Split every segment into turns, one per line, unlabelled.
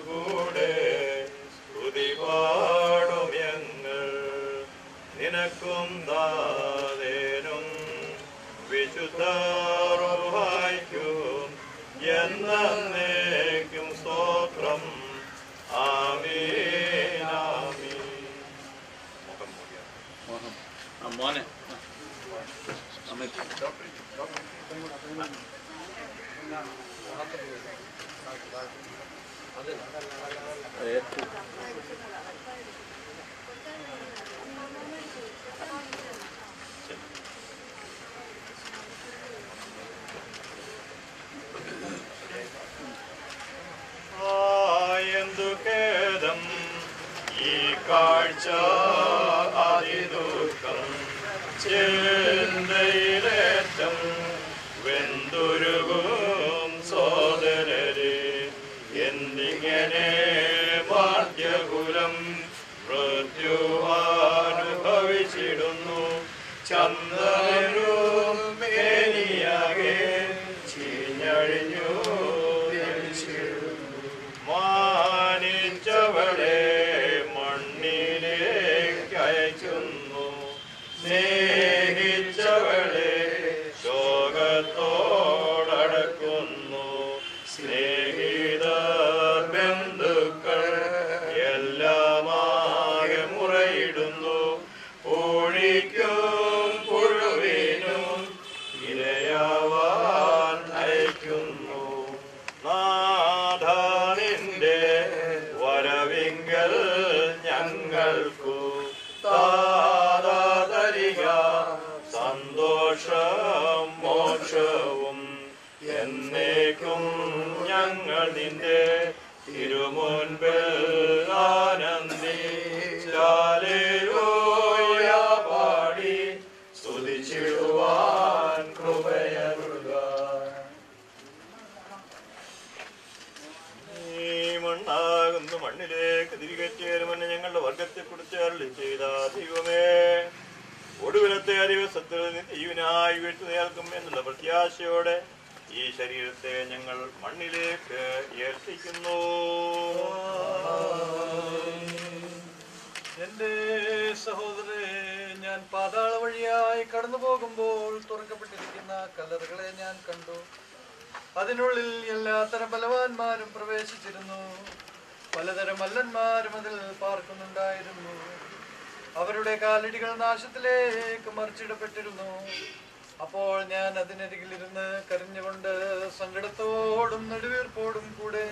കൂടെ സ്തുതിപാടും ഞങ്ങൾ നിനക്കും ദാതേനും വിശുദ്ധർവായിക്കും എന്നേക്കും സ്തോത്രം. ആമേൻ ആമേൻ.
മോനെ
എന്തു ഖേദം ഈ കാഴ്ച അതിദുഃഖം ചിന്തയിലേറ്റം വെന്തുരുകും സോദരരെ എന്നിങ്ങനെ മാർഗ്യകുലം മൃത്യുവാനുഭവിച്ചിടുന്നു. ചന്ദ്രനും മേനിയാകെ ചീഞ്ഞഴിഞ്ഞു മാനിച്ചവളെ മണ്ണിലേക്ക് അയക്കുന്നു. സ്നേഹിച്ചവളെ ശോകത്തോടടക്കുന്നു. സ്നേഹിതർ ബന്ധുക്കൾ എല്ലാമാകെ മുറയിടുന്നു. പൂഴിക്കും പുഴുവിനും ഇരയാവാൻ അയക്കുന്നു. നാഥാനിന്റെ വരവിങ്കൽ ഞങ്ങൾക്കു താതരിക സന്തോഷം മോക്ഷവും. എന്നേക്കും ഞങ്ങൾ നിന്റെ തിരുമുൻപിൽ ആനന്ദിച്ചാലേലൂയ പാടി സ്തുതിച്ചിടുവാൻ കൃപയരുക. മണ്ണാകുന്നു മണ്ണിലേക്ക് തിരികെ ചേരുമെന്ന് ഞങ്ങളുടെ വർഗത്തെക്കുറിച്ച് അരുളി ചെയ്ത ദൈവമേ, ഒടുവിലത്തെ ദിവസത്തിൽ ദൈവനായി വീട്ടു നിൽക്കും എന്നുള്ള പ്രത്യാശയോടെ ഈ ശരീരത്തെ ഞങ്ങൾ മണ്ണിലേക്ക് ഏൽപ്പിക്കുന്നു.
എന്റെ സഹോദരരെ, ഞാൻ പാതാള വഴിയായി കടന്നു പോകുമ്പോൾ തുറക്കപ്പെട്ടിരിക്കുന്ന കല്ലറുകളെ ഞാൻ കണ്ടു. അതിനുള്ളിൽ എല്ലാത്തരം ബലവാന്മാരും പ്രവേശിച്ചിരുന്നു. പലതരം മല്ലന്മാരും അതിൽ പാർക്കുന്നുണ്ടായിരുന്നു. അവരുടെ കാലടികൾ നാശത്തിലേക്ക് മറിച്ചിടപ്പെട്ടിരുന്നു. അപ്പോൾ ഞാൻ അതിനരികിലിരുന്ന് കരഞ്ഞുകൊണ്ട് സങ്കടത്തോടും നെടുവീർപ്പോടും കൂടെ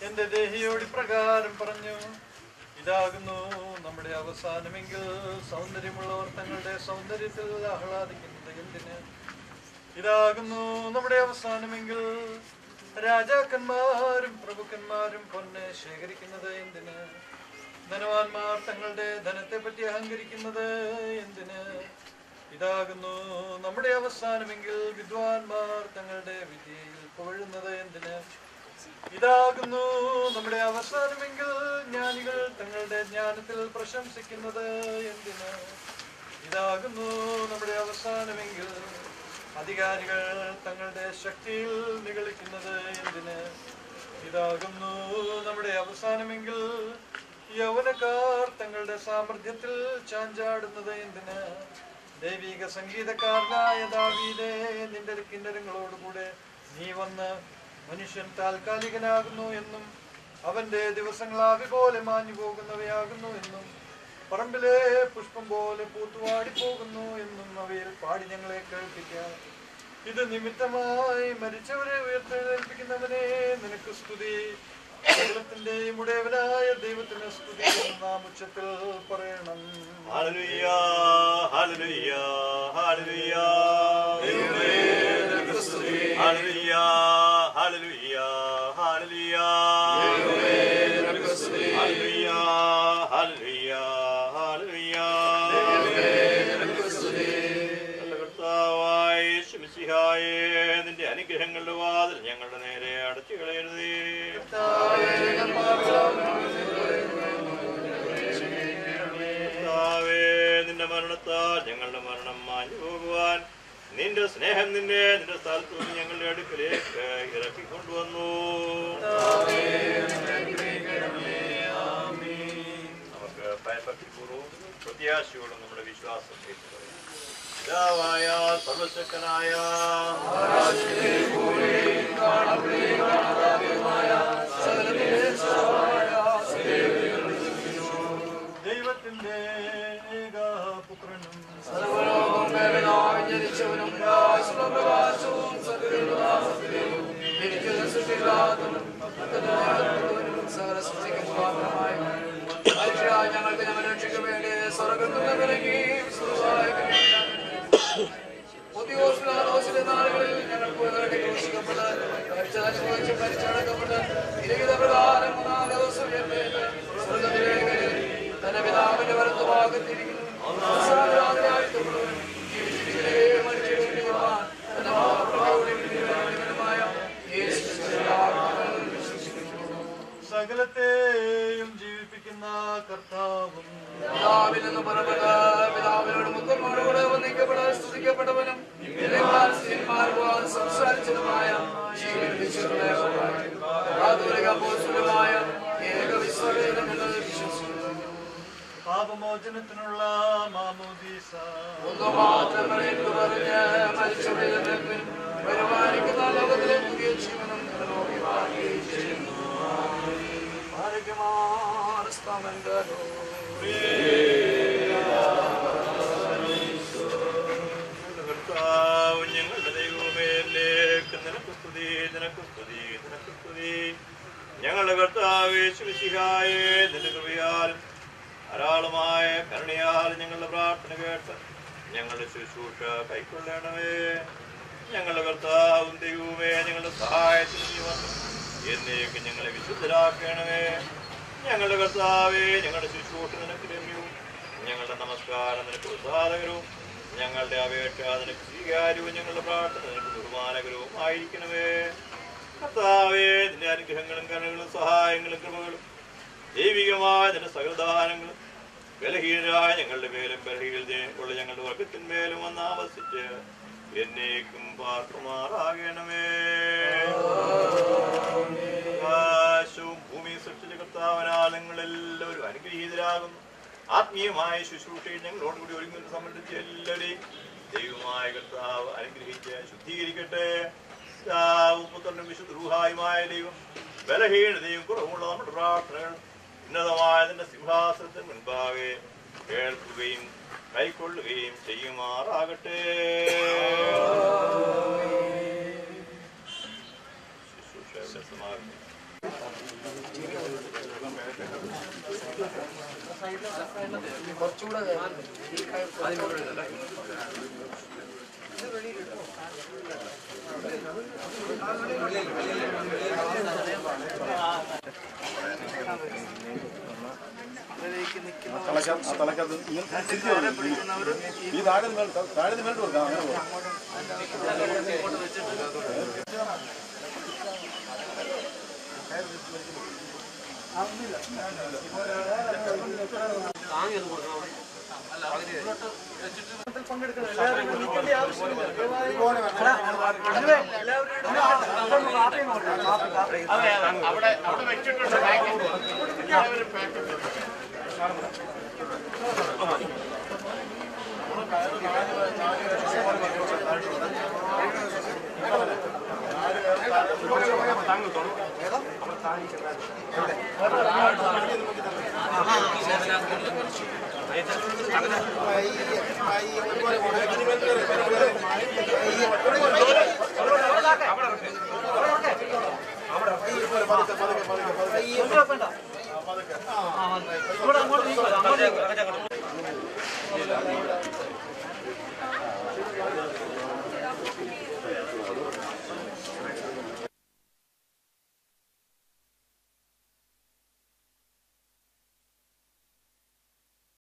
എന്റെ ദേഹിയോട് ഇപ്രകാരം പറഞ്ഞു: ഇതാകുന്നു നമ്മുടെ അവസാനമെങ്കിൽ സൗന്ദര്യമുള്ളവർ തങ്ങളുടെ സൗന്ദര്യത്തിൽ ആഹ്ലാദിക്കുന്നത് എന്തിന്? ഇതാകുന്നു നമ്മുടെ അവസാനമെങ്കിൽ രാജാക്കന്മാരും പ്രഭുക്കന്മാരും പൊന്ന് ശേഖരിക്കുന്നത് എന്തിന്? ധനവാന്മാർ തങ്ങളുടെ ധനത്തെ പറ്റി അഹങ്കരിക്കുന്നത് എന്തിന്? ഇതാകുന്നു നമ്മുടെ അവസാനമെങ്കിൽ വിദ്വാൻമാർ തങ്ങളുടെ വിദ്യയിൽ പുകഴുന്നത് എന്തിന്? ഇതാകുന്നു നമ്മുടെ അവസാനമെങ്കിൽ ജ്ഞാനികൾ തങ്ങളുടെ ജ്ഞാനത്തിൽ പ്രശംസിക്കുന്നത് എന്തിന്? ഇതാകുന്നു നമ്മുടെ അവസാനമെങ്കിൽ അധികാരികൾ തങ്ങളുടെ ശക്തിയിൽ നിഗളിക്കുന്നത് എന്തിന്? ഇതാകുന്നു നമ്മുടെ അവസാനമെങ്കിൽ യൗവനക്കാർ തങ്ങളുടെ സാമർഥ്യത്തിൽ ചാഞ്ചാടുന്നത് എന്തിന്? ദൈവിക സംഗീതക്കാരനായ ദാവീദേ, നിന്റെ കിന്നരങ്ങളോടുകൂടെ നീ വന്ന് മനുഷ്യൻ താൽക്കാലികനാകുന്നു എന്നും അവന്റെ ദിവസങ്ങൾ ആവി പോലെ മാഞ്ഞു പോകുന്നവയാകുന്നു എന്നും പറമ്പിലെ പുഷ്പം പോലെ പൂത്തുവാടിപ്പോകുന്നു എന്നും അവയിൽ പാടി ഞങ്ങളെ കേൾപ്പിക്കാം. ഇത് നിമിത്തമായി മരിച്ചവരെ ഉയർത്തെഴുന്നേൽപ്പിക്കുന്നവനെ നിനക്ക് സ്തുതി. സകലത്തിന്റെയും ഉടയവനായ ദൈവത്തിന് സ്തുതി എന്ന് നാം ഉച്ചത്തിൽ പറയണം.
Hallelujah, hallelujah, hallelujah.
ദൈവമേ നിനക്ക് സ്തുതി.
Hallelujah, hallelujah hallelujah hallelujah hallelujah hallelujah നല്ല കർത്താവായ യേശു മിശിഹായേ, നിന്റെ അനുഗ്രഹങ്ങളുടെ വാതിൽ ഞങ്ങളുടെ നേരെ അടച്ചു കളയരുതേ. കർത്താവേ, നിന്റെ മരണത്താൽ ഞങ്ങളുടെ മരണം മാഞ്ഞു പോകുവാൻ നിന്റെ സ്നേഹം നിന്റെ സ്ഥലത്തു നിന്ന് ഞങ്ങളുടെ അടുക്കലേക്ക് ഇറക്കിക്കൊണ്ടുവന്നു. നമുക്ക് ഭയഭക്തിപൂർവ്വം പ്രത്യാശയോടും നമ്മുടെ വിശ്വാസം പിതാവായ സർവശക്തനായ
ദൈവത്തിന്റെ ഏകപുത്രനും
ഞങ്ങൾക്ക് ഞങ്ങൾ രക്ഷയ്ക്ക് വേണ്ടി സ്വർഗത്തിൽ വിലകി പുതിയ നാളുകളിൽ ഞങ്ങൾക്ക് ക്രൂശിക്കപ്പെട്ട് അനുഭവിച്ച് മരിച്ചടക്കപ്പെട്ട് പ്രകാരം 3-ാം ദിവസം സ്വർഗത്തിലേക്ക് തന്റെ പിതാവിന്റെ വലത്ത് ഭാഗത്തിരിക്കുന്നു.
സകലത്തെയും ജീവിപ്പിക്കുന്ന കർത്താവും
പിതാവിൽ നിന്ന് പുറപ്പെട്ട പിതാവിനോട് മുത്തന്മാരോട് വന്ദിക്കപ്പെടാൻ സ്തുതിക്കപ്പെട്ടവനും സംസാരിച്ചതുമായ
പാപമോചനത്തിനുള്ള മാമോദീസ
പരിപാലിക്കുന്ന ലോകത്തിലെ പുതിയ ജീവനം
ഞങ്ങളുടെ ദൈവമേലേക്ക് നിനക്ക് സ്തുതി, നിനക്ക് സ്തുതി, നിനക്ക് സ്തുതി. ഞങ്ങളുടെ കർത്താവേ യേശു മിശിഹായേ, നിന്റെ കൃപയാലും ധാരാളമായ കരുണയാൽ ഞങ്ങളുടെ പ്രാർത്ഥന കേട്ട് ഞങ്ങളുടെ ശുശ്രൂഷ കൈക്കൊള്ളണമേ. ഞങ്ങളുടെ കർത്താവും ദൈവവുമേ, ഞങ്ങളുടെ സഹായത്തിന് നീ വന്നു എന്നേക്ക് ഞങ്ങളെ വിശുദ്ധരാക്കണമേ. ഞങ്ങളുടെ കർത്താവേ, ഞങ്ങളുടെ ശുശ്രൂഷ നിനക്ക് രമ്യവും ഞങ്ങളുടെ നമസ്കാരം നിനക്ക് പ്രസാദകരവും ഞങ്ങളുടെ അപേക്ഷ നിനക്ക് സ്വീകാര്യവും ഞങ്ങളുടെ പ്രാർത്ഥന നിനക്ക് ബഹുമാനകരവും ആയിരിക്കണമേ. കർത്താവേ, നിന്റെ അനുഗ്രഹങ്ങളും കരുണകളും സഹായങ്ങളും കൃപകളും ദൈവികമായ നിന്റെ സകലദാനങ്ങളും ബലഹീനരായ ഞങ്ങളുടെ മേലും ബലഹീനതയുള്ള ഞങ്ങളുടെ വർഗത്തിന്മേലും വന്ന് ആവസിച്ച് എന്നേക്കും പാർക്കുമാറാകണമേ. ആകാശവും ഭൂമിയും സൃഷ്ടിച്ച കർത്താവിനാൽ നിങ്ങളെല്ലാവരും അനുഗ്രഹീതരാകുന്നു. ആത്മീയമായ ശുശ്രൂഷയിൽ ഞങ്ങളോടുകൂടി ഒരുങ്ങുന്ന സംബന്ധിച്ച് എല്ലാവരെയും ദൈവമായ കർത്താവ് അനുഗ്രഹിച്ച് ശുദ്ധീകരിക്കട്ടെ. പുത്രനും വിശുദ്ധ റൂഹായുമായ ദൈവം ബലഹീനതയും കുറവുള്ള നമ്മുടെ പ്രാർത്ഥനകൾ ഉന്നതമായ നിന്റെ സിംഹാസനത്തിന് മുൻപാകെ കേൾക്കുകയും കൈക്കൊള്ളുകയും ചെയ്യുമാറാകട്ടെ. ശുശ്രൂഷ സമാപിക്കും.
കുറച്ചുകൂടെ
ഈ താഴെ മേലോട്ട് കൊടുക്കാം.
അവിടെ വെച്ചിട്ടുണ്ട്.
അങ്ങോട്ട്